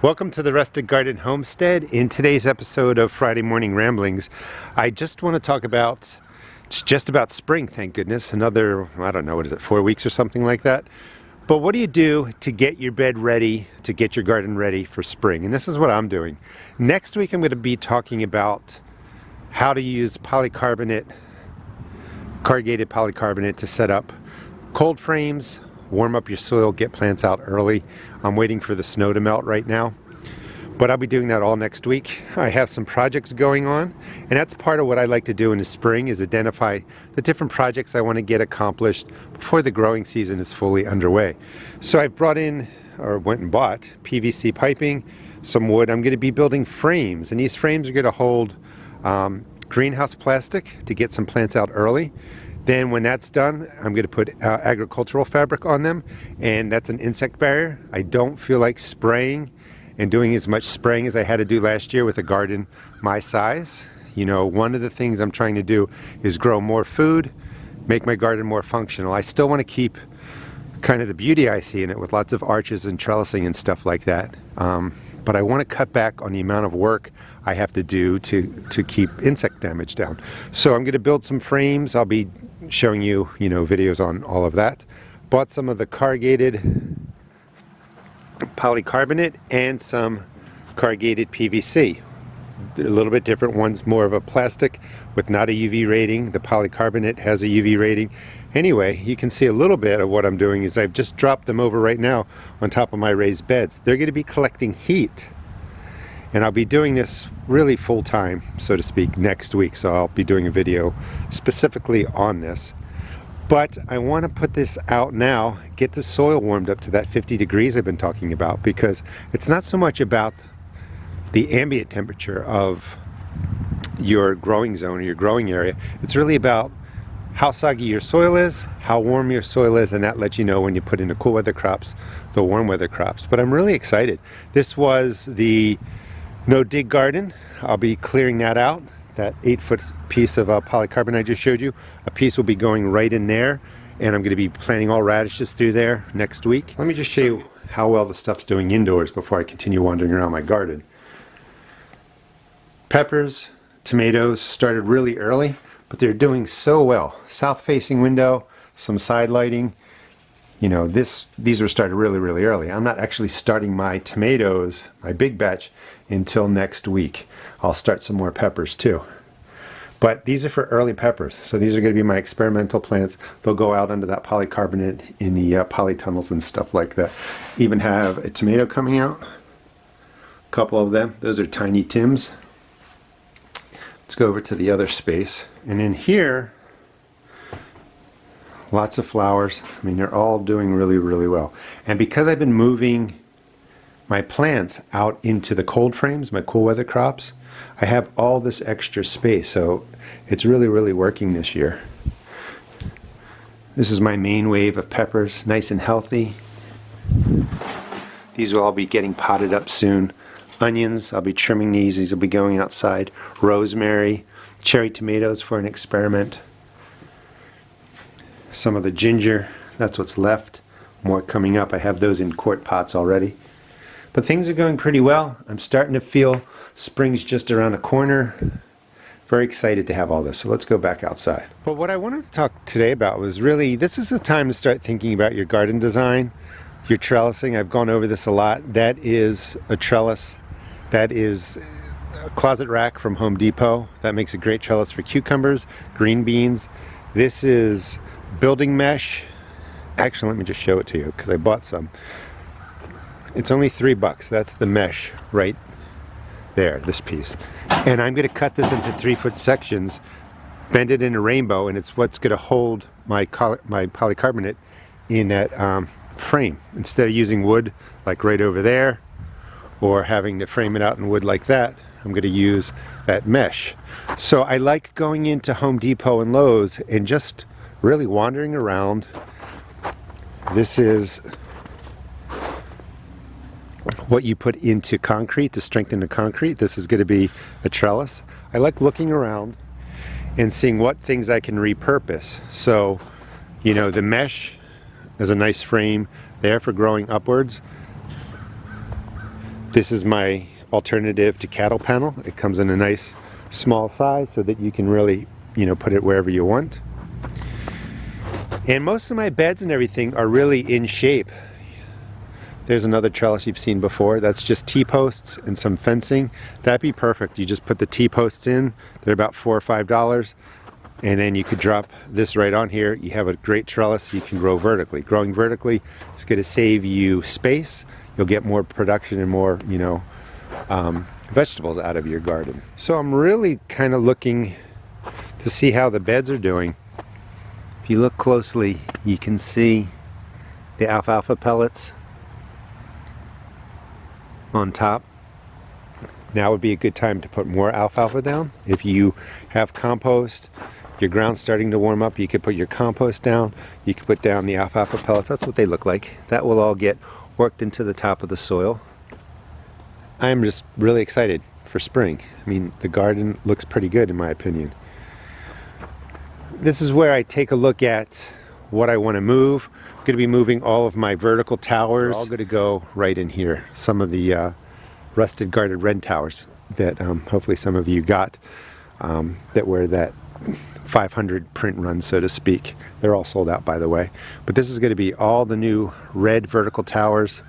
Welcome to the Rustic Garden Homestead. In today's episode of Friday Morning Ramblings, I just want to talk about, it's just about spring, thank goodness. Another, I don't know, what is it, 4 weeks or something like that? But what do you do to get your bed ready, to get your garden ready for spring? And this is what I'm doing. Next week I'm going to be talking about how to use polycarbonate, corrugated polycarbonate to set up cold frames, warm up your soil, get plants out early. I'm waiting for the snow to melt right now, but I'll be doing that all next week. I have some projects going on, and that's part of what I like to do in the spring, is identify the different projects I want to get accomplished before the growing season is fully underway. So I brought in, or went and bought, PVC piping, some wood. I'm going to be building frames, and these frames are going to hold greenhouse plastic to get some plants out early. Then when that's done, I'm going to put agricultural fabric on them, and that's an insect barrier. I don't feel like spraying and doing as much spraying as I had to do last year with a garden my size. You know, one of the things I'm trying to do is grow more food, make my garden more functional. I still want to keep kind of the beauty I see in it with lots of arches and trellising and stuff like that. But I want to cut back on the amount of work I have to do to keep insect damage down. So I'm going to build some frames. I'll be showing you, videos on all of that. Bought some of the corrugated polycarbonate and some corrugated PVC. They're a little bit different. One's more of a plastic with not a UV rating. The polycarbonate has a UV rating. Anyway, you can see a little bit of what I'm doing is I've just dropped them over right now on top of my raised beds. They're going to be collecting heat, and I'll be doing this really full time, so to speak, next week. So I'll be doing a video specifically on this. But I want to put this out now, get the soil warmed up to that 50 degrees I've been talking about, because it's not so much about the ambient temperature of your growing zone or your growing area. It's really about how soggy your soil is, how warm your soil is, and that lets you know when you put in the cool weather crops, the warm weather crops. But I'm really excited. This was the no dig garden. I'll be clearing that out. That 8-foot piece of polycarbonate I just showed you, a piece will be going right in there, and I'm going to be planting all radishes through there next week. Let me just show you how well the stuff's doing indoors before I continue wandering around my garden. Peppers, tomatoes started really early, but they're doing so well. South-facing window, some side lighting. These were started really early. I'm not actually starting my tomatoes, my big batch, until next week. I'll start some more peppers too. But these are for early peppers, so these are going to be my experimental plants. They'll go out under that polycarbonate in the polytunnels and stuff like that. Even have a tomato coming out, a couple of them. Those are tiny Tims. Let's go over to the other space, and in here, lots of flowers. I mean, they're all doing really well. And because I've been moving my plants out into the cold frames, my cool weather crops, I have all this extra space, so it's really working this year. This is my main wave of peppers, nice and healthy. These will all be getting potted up soon. Onions, I'll be trimming these will be going outside. Rosemary, cherry tomatoes for an experiment. Some of the ginger, that's what's left. More coming up. I have those in quart pots already. But things are going pretty well. I'm starting to feel spring's just around the corner. Very excited to have all this. So let's go back outside. But what I wanted to talk today about was really, this is the time to start thinking about your garden design, your trellising. I've gone over this a lot. That is a trellis. That is a closet rack from Home Depot. That makes a great trellis for cucumbers, green beans. This is building mesh. Actually, let me just show it to you because I bought some. It's only $3. That's the mesh right there, this piece. And I'm going to cut this into 3-foot sections, bend it in a rainbow, and it's what's going to hold my polycarbonate in that frame. Instead of using wood like right over there, or having to frame it out in wood like that, I'm going to use that mesh. So I like going into Home Depot and Lowe's and just really wandering around. This is what you put into concrete to strengthen the concrete. This is going to be a trellis. I like looking around and seeing what things I can repurpose. So, the mesh is a nice frame there for growing upwards. This is my alternative to cattle panel. It comes in a nice small size so that you can really, put it wherever you want. And most of my beds and everything are really in shape. There's another trellis you've seen before. That's just T-posts and some fencing. That'd be perfect. You just put the T-posts in. They're about $4 or $5. And then you could drop this right on here. You have a great trellis you can grow vertically. Growing vertically is going to save you space. You'll get more production and more, vegetables out of your garden. So I'm really kind of looking to see how the beds are doing. If you look closely, you can see the alfalfa pellets on top. Now would be a good time to put more alfalfa down. If you have compost, your ground's starting to warm up, you could put your compost down, you could put down the alfalfa pellets. That's what they look like. That will all get worked into the top of the soil. I'm just really excited for spring. I mean, the garden looks pretty good in my opinion. This is where I take a look at what I want to move. I'm going to be moving all of my vertical towers. They're all going to go right in here. Some of the rusted guarded wren towers that hopefully some of you got that were that 500 print run, so to speak. They're all sold out, by the way. But this is going to be all the new red vertical towers,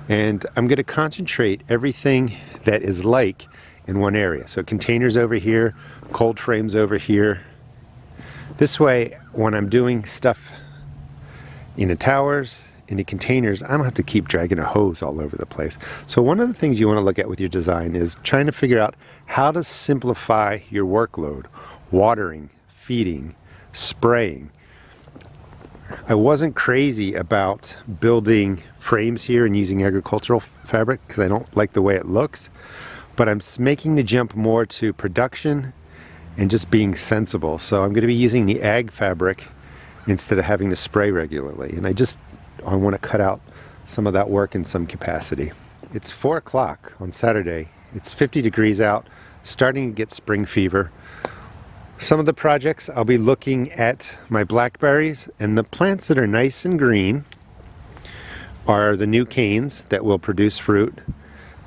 and I'm going to concentrate everything that is like in one area. So containers over here, cold frames over here. This way, when I'm doing stuff in the towers, in the containers, I don't have to keep dragging a hose all over the place. So one of the things you want to look at with your design is trying to figure out how to simplify your workload. Watering, feeding, spraying. I wasn't crazy about building frames here and using agricultural fabric because I don't like the way it looks, but I'm making the jump more to production and just being sensible. So I'm going to be using the ag fabric instead of having to spray regularly. And I want to cut out some of that work in some capacity. It's 4 o'clock on Saturday. It's 50 degrees out, starting to get spring fever. Some of the projects, I'll be looking at my blackberries, and the plants that are nice and green are the new canes that will produce fruit.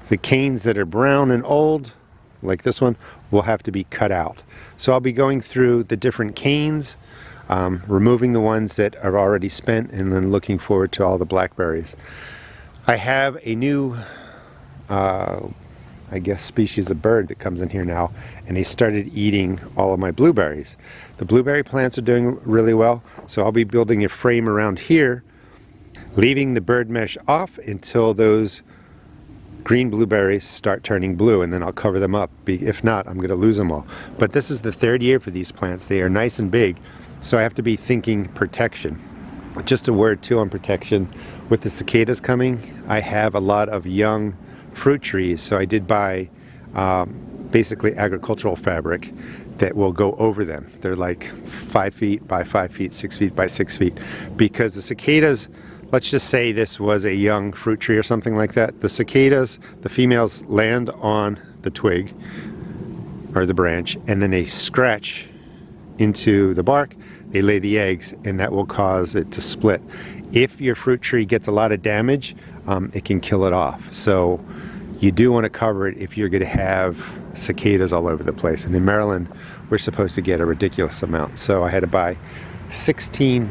The canes that are brown and old, like this one, will have to be cut out. So I'll be going through the different canes, removing the ones that are already spent, and then looking forward to all the blackberries. I have a new I guess species of bird that comes in here now, and they started eating all of my blueberries. The blueberry plants are doing really well, so I'll be building a frame around here, leaving the bird mesh off until those green blueberries start turning blue, and then I'll cover them up. If not, I'm going to lose them all. But this is the 3rd year for these plants. They are nice and big, so I have to be thinking protection. Just a word too on protection. With the cicadas coming, I have a lot of young fruit trees, so I did buy basically agricultural fabric that will go over them. They're like 5 feet by 5 feet, 6 feet by 6 feet, because the cicadas, let's just say this was a young fruit tree or something like that, the cicadas, the females land on the twig or the branch, and then they scratch into the bark, they lay the eggs, and that will cause it to split. If your fruit tree gets a lot of damage, it can kill it off. So you do want to cover it if you're going to have cicadas all over the place. And in Maryland, we're supposed to get a ridiculous amount. So I had to buy 16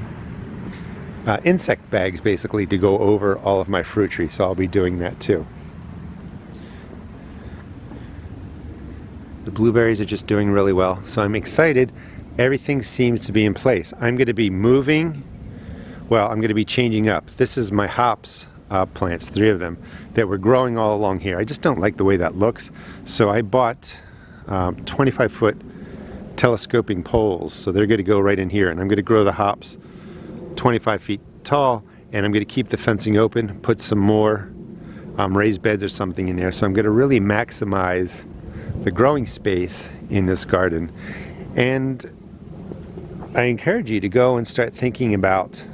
insect bags basically to go over all of my fruit trees. So I'll be doing that too. The blueberries are just doing really well. So I'm excited. Everything seems to be in place. I'm going to be moving. Well, I'm going to be changing up. This is my hops plants, 3 of them, that were growing all along here. I just don't like the way that looks. So I bought 25-foot telescoping poles. So they're going to go right in here. And I'm going to grow the hops 25 feet tall. And I'm going to keep the fencing open, put some more raised beds or something in there. So I'm going to really maximize the growing space in this garden. And I encourage you to go and start thinking about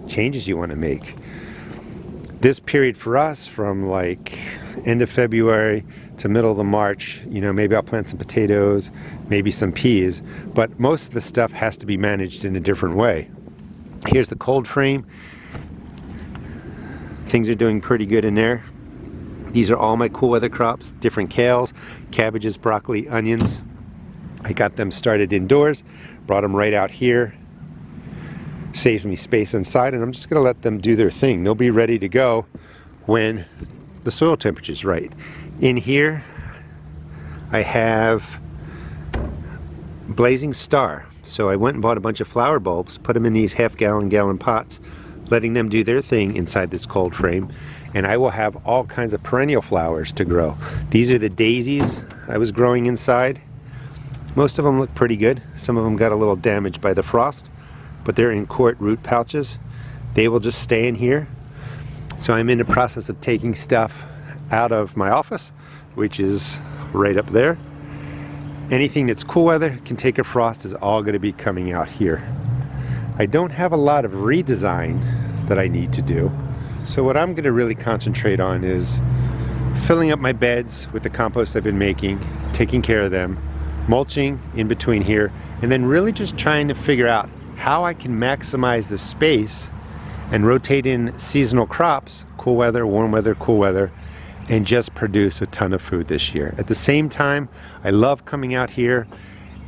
changes you want to make. This period for us, from like end of February to middle of March, maybe I'll plant some potatoes, maybe some peas, but most of the stuff has to be managed in a different way. Here's the cold frame. Things are doing pretty good in there. These are all my cool weather crops, different kales, cabbages, broccoli, onions. I got them started indoors, brought them right out here. Saves me space inside, and I'm just gonna let them do their thing. They'll be ready to go when the soil temperature is right. In here, I have Blazing Star. So I went and bought a bunch of flower bulbs, put them in these half-gallon pots, letting them do their thing inside this cold frame, and I will have all kinds of perennial flowers to grow. These are the daisies I was growing inside. Most of them look pretty good. Some of them got a little damaged by the frost, but they're in quart root pouches. They will just stay in here. So I'm in the process of taking stuff out of my office, which is right up there. Anything that's cool weather, can take a frost, is all going to be coming out here. I don't have a lot of redesign that I need to do. So what I'm going to really concentrate on is filling up my beds with the compost I've been making, taking care of them, mulching in between here, and then really just trying to figure out how I can maximize the space and rotate in seasonal crops, cool weather, warm weather, cool weather, and just produce a ton of food this year. At the same time, I love coming out here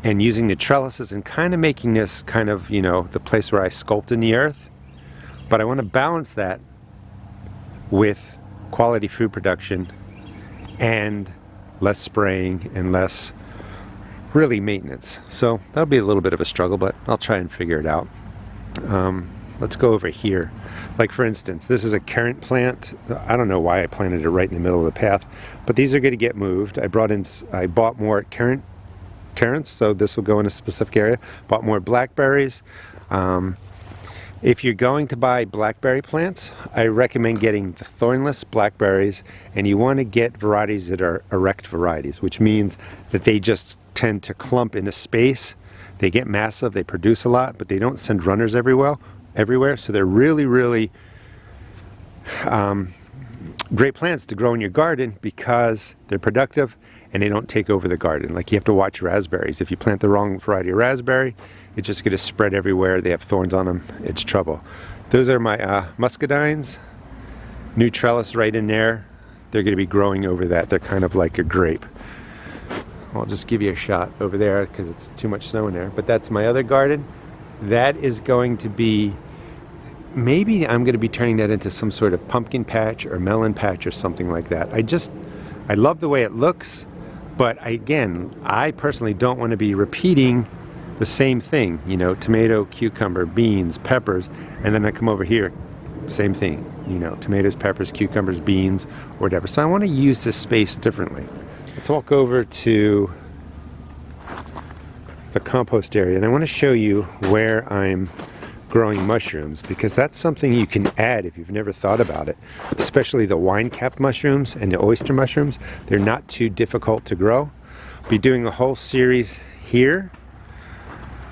and using the trellises and kind of making this kind of, you know, the place where I sculpt in the earth. But I want to balance that with quality food production and less spraying and less really maintenance. So that'll be a little bit of a struggle, but I'll try and figure it out. Let's go over here. Like for instance, this is a currant plant. I don't know why I planted it right in the middle of the path, but these are going to get moved. I bought more currants, so this will go in a specific area. Bought more blackberries. If you're going to buy blackberry plants, I recommend getting the thornless blackberries, and you want to get varieties that are erect varieties, which means that they just tend to clump into space. They get massive, they produce a lot, but they don't send runners everywhere. So they're really, really great plants to grow in your garden because they're productive and they don't take over the garden. Like you have to watch raspberries. If you plant the wrong variety of raspberry, it's just going to spread everywhere. They have thorns on them. It's trouble. Those are my muscadines. New trellis right in there. They're going to be growing over that. They're kind of like a grape. I'll just give you a shot over there because it's too much snow in there. But that's my other garden. That is going to be, maybe I'm going to be turning that into some sort of pumpkin patch or melon patch or something like that. I love the way it looks, but again, I personally don't want to be repeating the same thing, you know, tomato, cucumber, beans, peppers, and then I come over here, same thing, you know, tomatoes, peppers, cucumbers, beans, or whatever. So I want to use this space differently. Let's walk over to the compost area, and I want to show you where I'm growing mushrooms, because that's something you can add if you've never thought about it, especially the wine-capped mushrooms and the oyster mushrooms. They're not too difficult to grow. I'll be doing a whole series here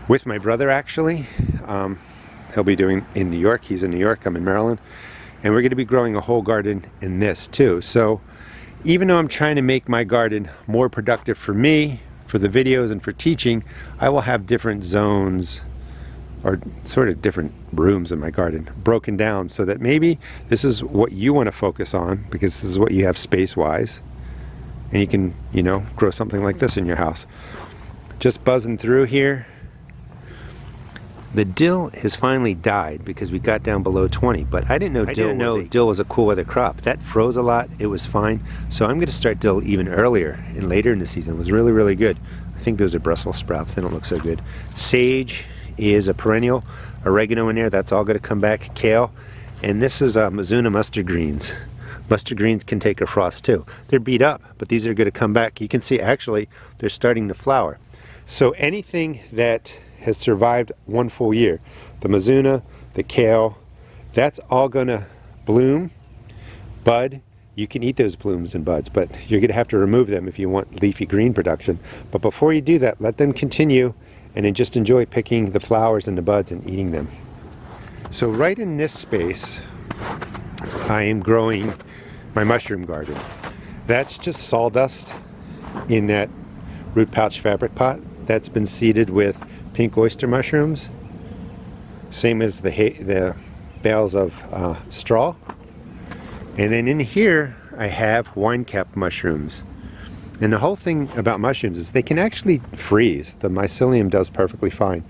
with my brother, actually. He'll be doing in New York. He's in New York, I'm in Maryland, and we're going to be growing a whole garden in this too. So even though I'm trying to make my garden more productive for me, for the videos and for teaching, I will have different zones or sort of different rooms in my garden broken down so that maybe this is what you want to focus on because this is what you have space-wise, and you can, you know, grow something like this in your house. Just buzzing through here. The dill has finally died because we got down below 20, but I didn't know dill was a cool weather crop. That froze a lot, it was fine. So I'm gonna start dill even earlier and later in the season. It was really, really good. I think those are Brussels sprouts, they don't look so good. Sage is a perennial. Oregano in there, that's all gonna come back. Kale, and this is Mizuna mustard greens. Mustard greens can take a frost too. They're beat up, but these are gonna come back. You can see actually they're starting to flower. So anything that has survived one full year, the Mizuna, the kale, that's all gonna bloom, bud. You can eat those blooms and buds, but you're gonna have to remove them if you want leafy green production. But before you do that, let them continue and then just enjoy picking the flowers and the buds and eating them. So right in this space, I am growing my mushroom garden. That's just sawdust in that root pouch fabric pot. That's been seeded with pink oyster mushrooms, same as the bales of straw. And then in here I have wine cap mushrooms. And the whole thing about mushrooms is they can actually freeze. The mycelium does perfectly fine.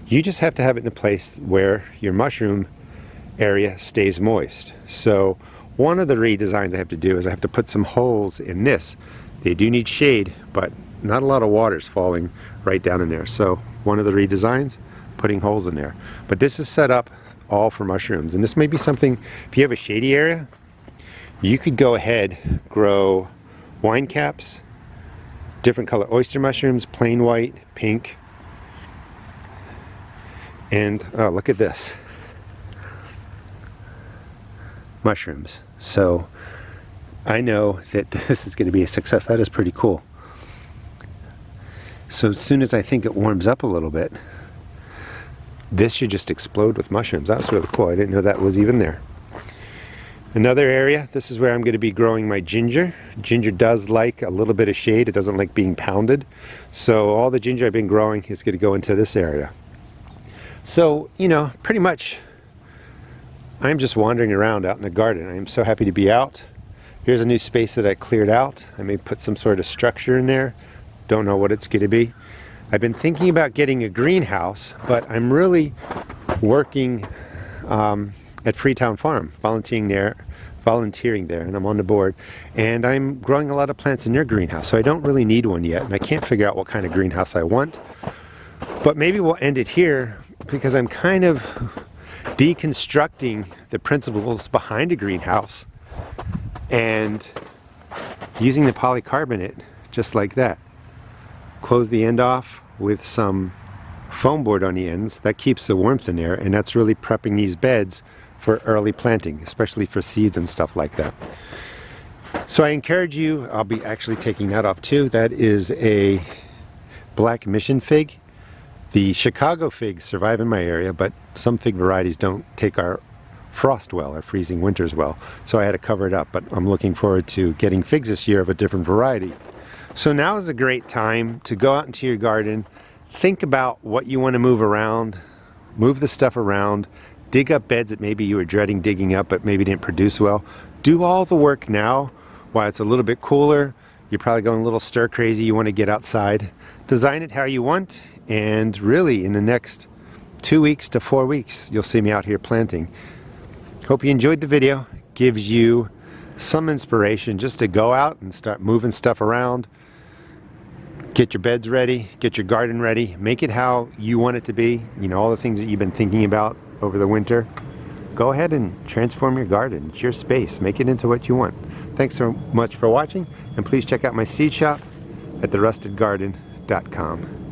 You just have to have it in a place where your mushroom area stays moist. So one of the redesigns I have to do is I have to put some holes in this. They do need shade, but not a lot of water is falling right down in there. So one of the redesigns, putting holes in there. But this is set up all for mushrooms. And this may be something, if you have a shady area, you could go ahead, grow wine caps, different color oyster mushrooms, plain white, pink, and oh, look at this. Mushrooms. So I know that this is going to be a success. That is pretty cool. So as soon as I think it warms up a little bit, this should just explode with mushrooms. That was really cool. I didn't know that was even there. Another area, this is where I'm going to be growing my ginger. Ginger does like a little bit of shade. It doesn't like being pounded. So all the ginger I've been growing is going to go into this area. So, you know, pretty much I'm just wandering around out in the garden. I am so happy to be out. Here's a new space that I cleared out. I may put some sort of structure in there. Don't know what it's going to be. I've been thinking about getting a greenhouse, but I'm really working at Freetown Farm, volunteering there, and I'm on the board. And I'm growing a lot of plants in their greenhouse, so I don't really need one yet, and I can't figure out what kind of greenhouse I want. But maybe we'll end it here, because I'm kind of deconstructing the principles behind a greenhouse and using the polycarbonate just like that. Close the end off with some foam board on the ends. That keeps the warmth in there, and that's really prepping these beds for early planting, especially for seeds and stuff like that. So I encourage you, I'll be actually taking that off too. That is a black mission fig. The Chicago figs survive in my area, but some fig varieties don't take our frost well, our freezing winters well. So I had to cover it up, but I'm looking forward to getting figs this year of a different variety. So now is a great time to go out into your garden, think about what you want to move around, move the stuff around, dig up beds that maybe you were dreading digging up but maybe didn't produce well. Do all the work now while it's a little bit cooler. You're probably going a little stir crazy, you want to get outside. Design it how you want, and really in the next 2 weeks to 4 weeks you'll see me out here planting. Hope you enjoyed the video. Gives you some inspiration just to go out and start moving stuff around. Get your beds ready, get your garden ready, make it how you want it to be. You know, all the things that you've been thinking about over the winter. Go ahead and transform your garden. It's your space. Make it into what you want. Thanks so much for watching, and please check out my seed shop at therustedgarden.com.